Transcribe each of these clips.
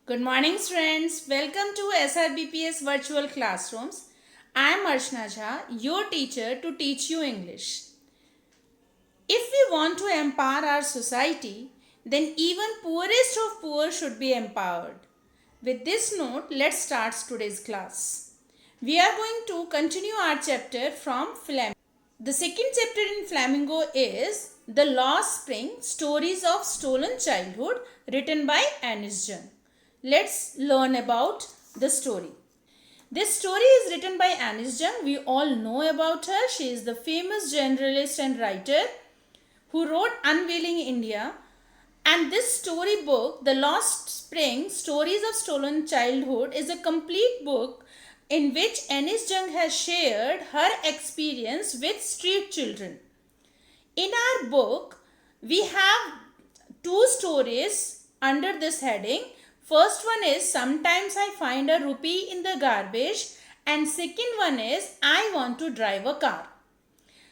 Good morning, friends. Welcome to SRBPS Virtual Classrooms. I am Arshna Jha, your teacher to teach you English. If we want to empower our society, then even poorest of poor should be empowered. With this note, let's start today's class. We are going to continue our chapter from Flamingo. The second chapter in Flamingo is The Lost Spring Stories of Stolen Childhood, written by Anis Jung. Let's learn about the story. This story is written by Anis Jung. We all know about her. She is the famous journalist and writer who wrote Unveiling India. And this storybook, The Lost Spring Stories of Stolen Childhood, is a complete book in which Anis Jung has shared her experience with street children. In our book, we have two stories under this heading. First one is Sometimes I Find a Rupee in the Garbage, and second one is I Want to Drive a Car.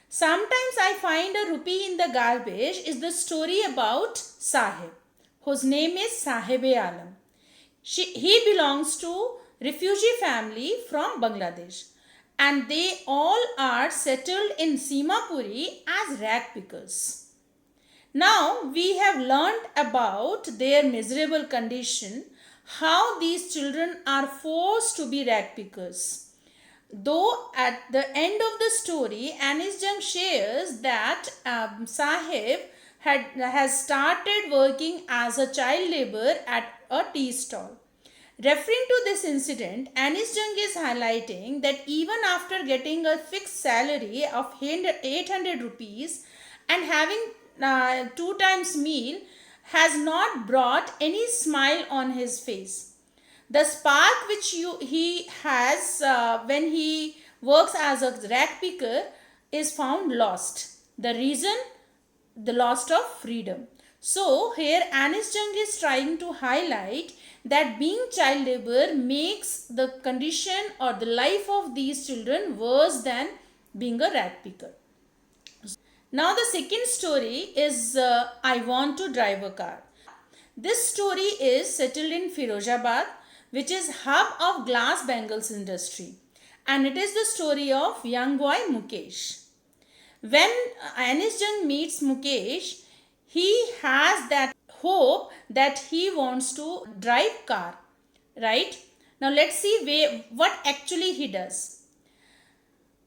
Sometimes I Find a Rupee in the Garbage is the story about Sahib, whose name is Sahib-e-Alam. He belongs to refugee family from Bangladesh, and they all are settled in Simapuri as rag pickers. Now we have learned about their miserable condition, how these children are forced to be rag pickers. Though at the end of the story, Anis Jung shares that Sahib has started working as a child laborer at a tea stall. Referring to this incident, Anis Jung is highlighting that even after getting a fixed salary of 800 rupees and having two times meal, has not brought any smile on his face. The spark which he has when he works as a rag picker is found lost. The reason? The loss of freedom. So here Anis Jung is trying to highlight that being child labor makes the condition or the life of these children worse than being a rag picker. Now the second story is I Want to Drive a Car. This story is settled in Firozabad, which is hub of glass bangles industry, and it is the story of young boy Mukesh. When Anis Jung meets Mukesh, he has that hope that he wants to drive car, right? Now let's see what actually he does.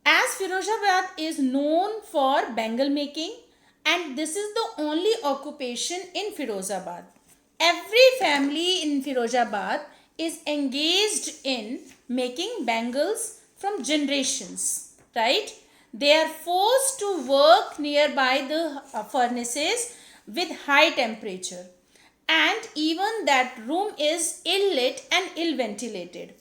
As Firozabad is known for bangle making, and this is the only occupation in Firozabad. Every family in Firozabad is engaged in making bangles from generations, right? They are forced to work nearby the furnaces with high temperature, and even that room is ill lit and ill ventilated.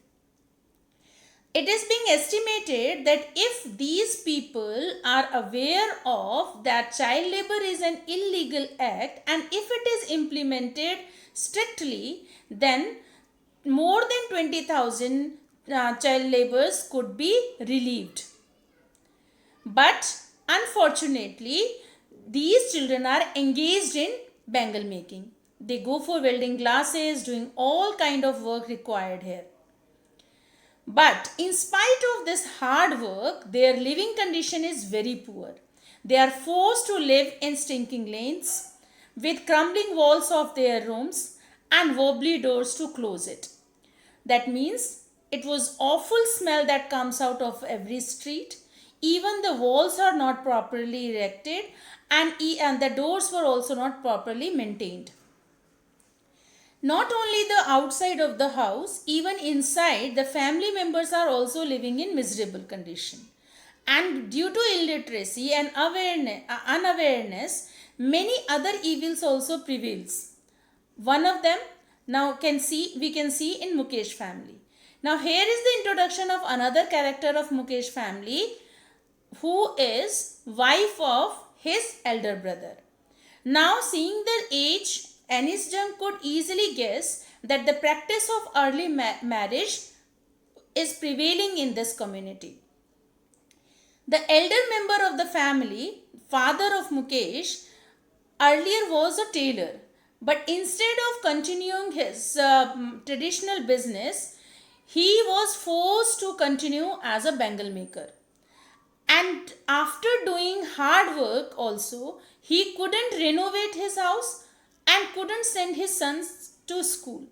It is being estimated that if these people are aware of that child labor is an illegal act, and if it is implemented strictly, then more than 20,000 child laborers could be relieved. But unfortunately, these children are engaged in bangle making. They go for welding glasses, doing all kind of work required here. But in spite of this hard work, their living condition is very poor. They are forced to live in stinking lanes with crumbling walls of their rooms and wobbly doors to close it. That means it was awful smell that comes out of every street. Even the walls are not properly erected, and the doors were also not properly maintained. Not only the outside of the house, even inside, the family members are also living in miserable condition. And due to illiteracy and unawareness, many other evils also prevails. One of them we can see in Mukesh family. Now here is the introduction of another character of Mukesh family, who is wife of his elder brother. Now seeing their age, Anis Jung could easily guess that the practice of early marriage is prevailing in this community. The elder member of the family, father of Mukesh, earlier was a tailor, But instead of continuing his traditional business, he was forced to continue as a bangle maker. And after doing hard work also, he couldn't renovate his house and couldn't send his sons to school.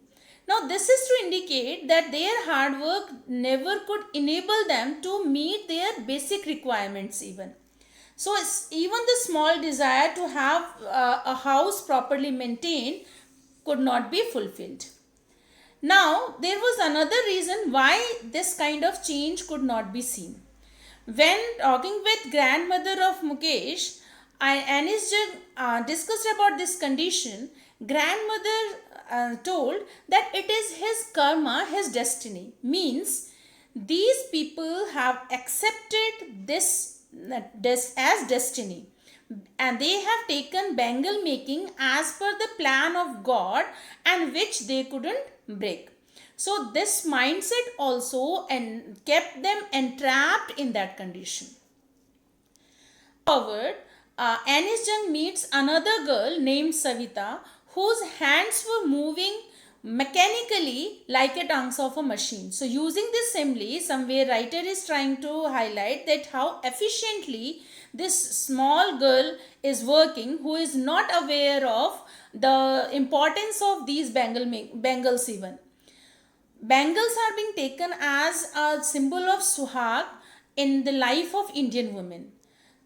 Now, this is to indicate that their hard work never could enable them to meet their basic requirements, even. So, even the small desire to have a house properly maintained could not be fulfilled. Now, there was another reason why this kind of change could not be seen. When talking with grandmother of Mukesh, Anis discussed about this condition. Grandmother told that it is his karma, his destiny. Means these people have accepted this as destiny, and they have taken bangle making as per the plan of God, and which they couldn't break. So this mindset also and kept them entrapped in that condition. Forward, Anis Jung meets another girl named Savita, whose hands were moving mechanically like a tongues of a machine. So using this simile, somewhere writer is trying to highlight that how efficiently this small girl is working, who is not aware of the importance of these bangles even. Bangles are being taken as a symbol of suhag in the life of Indian women.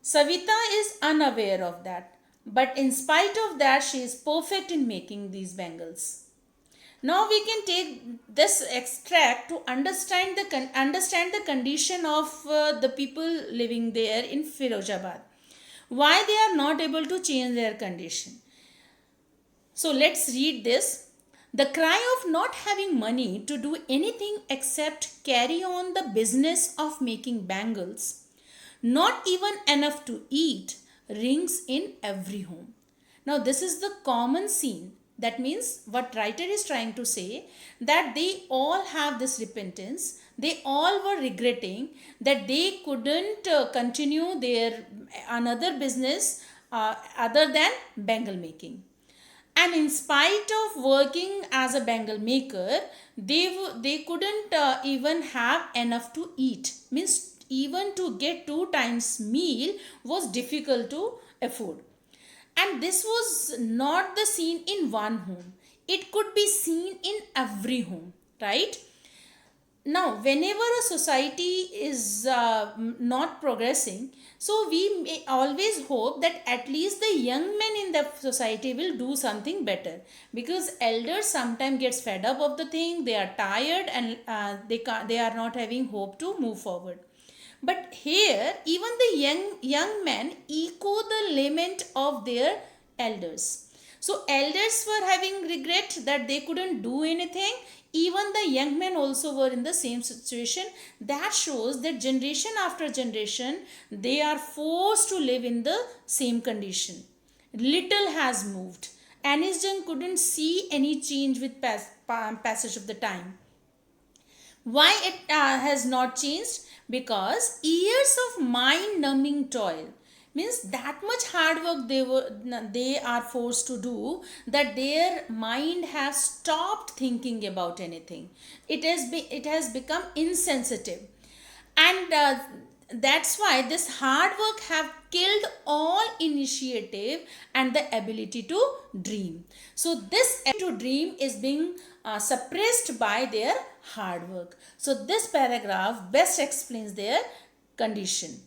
Savita is unaware of that, but in spite of that, she is perfect in making these bangles. Now we can take this extract to understand the condition of the people living there in Firozabad. Why they are not able to change their condition. So let's read this. The cry of not having money to do anything except carry on the business of making bangles, not even enough to eat, rings in every home. Now, this is the common scene. That means what writer is trying to say, that they all have this repentance. They all were regretting that they couldn't continue their another business other than bangle making. And in spite of working as a bangle maker, they couldn't even have enough to eat. Means even to get 2 times meal was difficult to afford. And this was not the scene in one home. It could be seen in every home, right? Now, whenever a society is not progressing, so we may always hope that at least the young men in the society will do something better, because elders sometimes gets fed up of the thing, they are tired, and they are not having hope to move forward. But here, even the young men echo the lament of their elders. So elders were having regret that they couldn't do anything. Even the young men also were in the same situation. That shows that generation after generation, they are forced to live in the same condition. Little has moved. Anis Jung couldn't see any change with passage of the time. Why it has not changed? Because years of mind numbing toil, means that much hard work they are forced to do, that their mind has stopped thinking about anything. It has become insensitive, and that's why this hard work have killed all initiative and the ability to dream. So this ability to dream is being suppressed by their hard work. So this paragraph best explains their condition.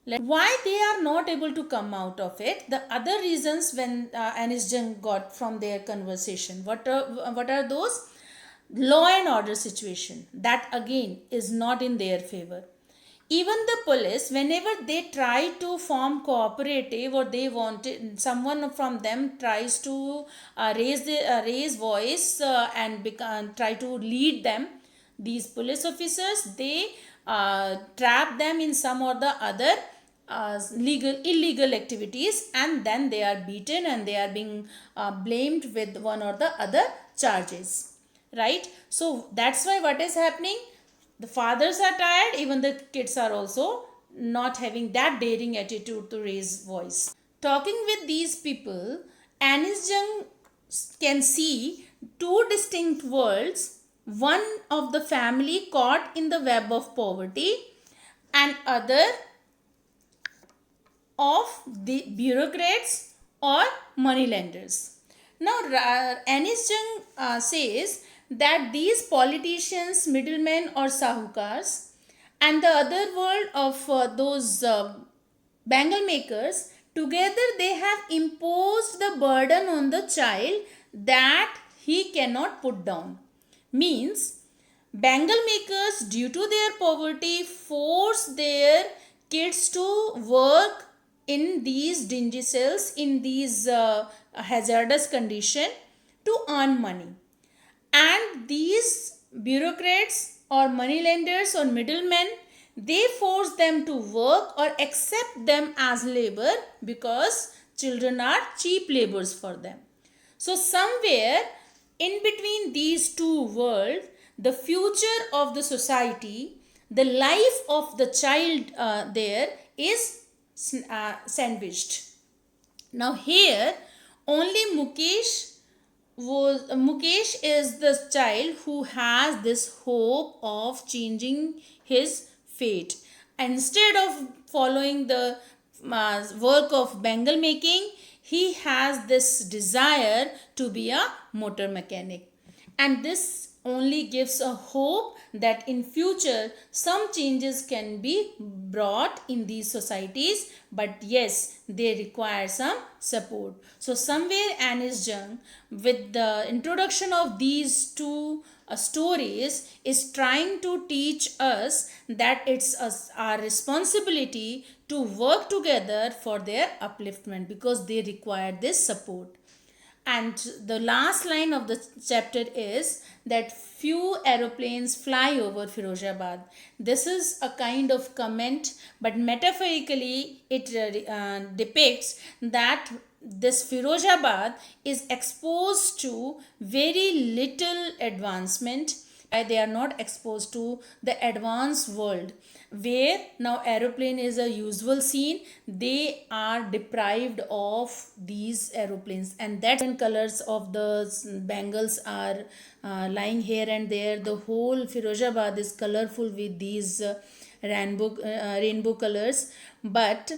Why they are not able to come out of it, the other reasons when Anis Jung got from their conversation, what are those? Law and order situation, that again is not in their favor. Even the police, whenever they try to form cooperative, or they wanted someone from them tries to raise voice and try to lead them, these police officers, they trap them in some or the other illegal activities, and then they are beaten and they are being blamed with one or the other charges, right? So that's why what is happening, the fathers are tired, even the kids are also not having that daring attitude to raise voice. Talking with these people, Anis Jung can see two distinct worlds, one of the family caught in the web of poverty and other of the bureaucrats or moneylenders. Now, Anis Jung says that these politicians, middlemen or sahukars, and the other world of those bangle makers, together they have imposed the burden on the child that he cannot put down. Means, bangle makers, due to their poverty, force their kids to work in these dingy cells, in these hazardous condition to earn money. And these bureaucrats or moneylenders or middlemen, they force them to work or accept them as labor because children are cheap labors for them. So somewhere in between these two worlds, the future of the society, the life of the child there is sandwiched. Now here only Mukesh is the child who has this hope of changing his fate. Instead of following the work of bangle making, he has this desire to be a motor mechanic. And this only gives a hope that in future some changes can be brought in these societies, but yes, they require some support. So somewhere Anis Jung, with the introduction of these two stories, is trying to teach us that it's our responsibility to work together for their upliftment because they require this support. And the last line of the chapter is that few aeroplanes fly over Firozabad. This is a kind of comment, but metaphorically it depicts that this Firozabad is exposed to very little advancement. They are not exposed to the advanced world where now aeroplane is a usual scene. They are deprived of these aeroplanes, and that colors of the bangles are lying here and there. The whole Firozabad is colorful with these rainbow colors, but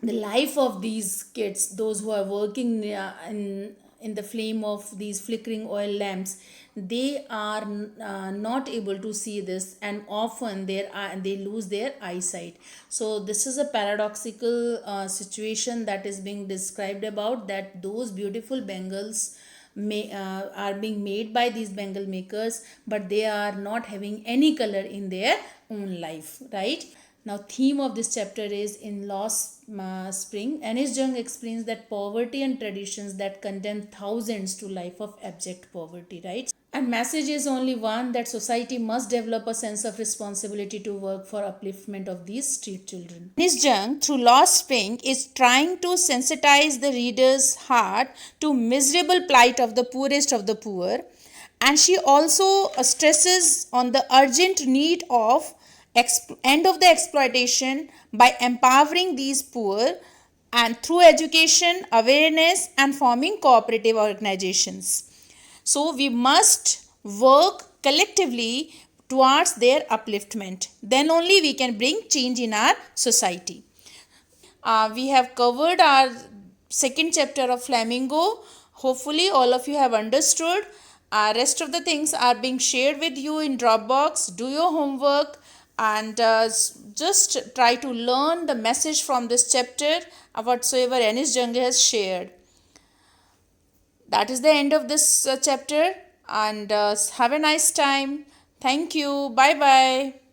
the life of these kids, those who are working in the flame of these flickering oil lamps, they are not able to see this, and often they lose their eyesight. So this is a paradoxical situation that is being described about, that those beautiful bangles are being made by these bangle makers, but they are not having any color in their own life, right? Now, theme of this chapter is in Lost Spring. Anis Jung explains that poverty and traditions that condemn thousands to life of abject poverty, right? And message is only one, that society must develop a sense of responsibility to work for upliftment of these street children. Anis Jung, through Lost Spring, is trying to sensitize the reader's heart to miserable plight of the poorest of the poor, and she also stresses on the urgent need of end of the exploitation by empowering these poor, and through education, awareness, and forming cooperative organizations. So we must work collectively towards their upliftment. Then only we can bring change in our society. We have covered our second chapter of Flamingo. Hopefully all of you have understood. Rest of the things are being shared with you in Dropbox. Do your homework and just try to learn the message from this chapter whatsoever Anis Jung has shared. That is the end of this chapter, and have a nice time. Thank you. Bye bye.